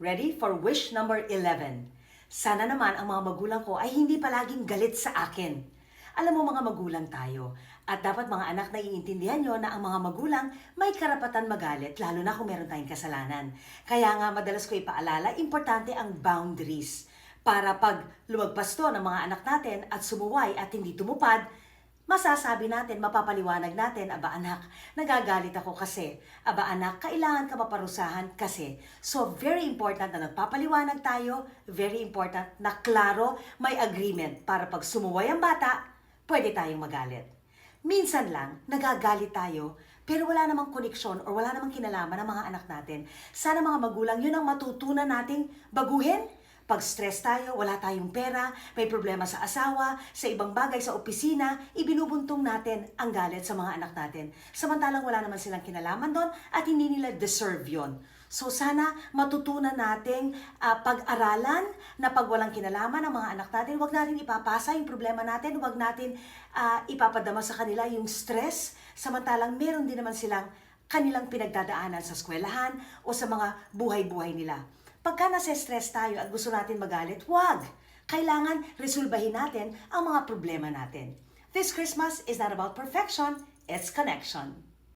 Ready for wish number 11. Sana naman ang mga magulang ko ay hindi palaging galit sa akin. Alam mo mga magulang tayo, at dapat mga anak na iintindihan nyo na ang mga magulang may karapatan magalit, lalo na kung meron tayong kasalanan. Kaya nga madalas ko ipaalala, importante ang boundaries. Para pag lumagpas to ng mga anak natin at sumuway at hindi tumupad, masasabi natin, mapapaliwanag natin, aba anak, nagagalit ako kasi. Aba anak, kailangan ka maparusahan kasi. So very important na nagpapaliwanag tayo, very important na klaro, may agreement para pag sumuway ang bata, pwede tayong magalit. Minsan lang, nagagalit tayo, pero wala namang koneksyon or wala namang kinalaman ng mga anak natin. Sana mga magulang, yun ang matutunan nating baguhin. Pag stress tayo, wala tayong pera, may problema sa asawa, sa ibang bagay, sa opisina, ibinubuntong natin ang galit sa mga anak natin. Samantalang wala naman silang kinalaman doon at hindi nila deserve yon. So sana matutunan nating pag-aralan na pag walang kinalaman ng mga anak natin, huwag natin ipapasa yung problema natin, huwag natin ipapadama sa kanila yung stress, samantalang meron din naman silang kanilang pinagdadaanan sa eskwelahan o sa mga buhay-buhay nila. Pagka nasa-stress tayo at gusto natin magalit, wag! Kailangan resolbahin natin ang mga problema natin. This Christmas is not about perfection, it's connection.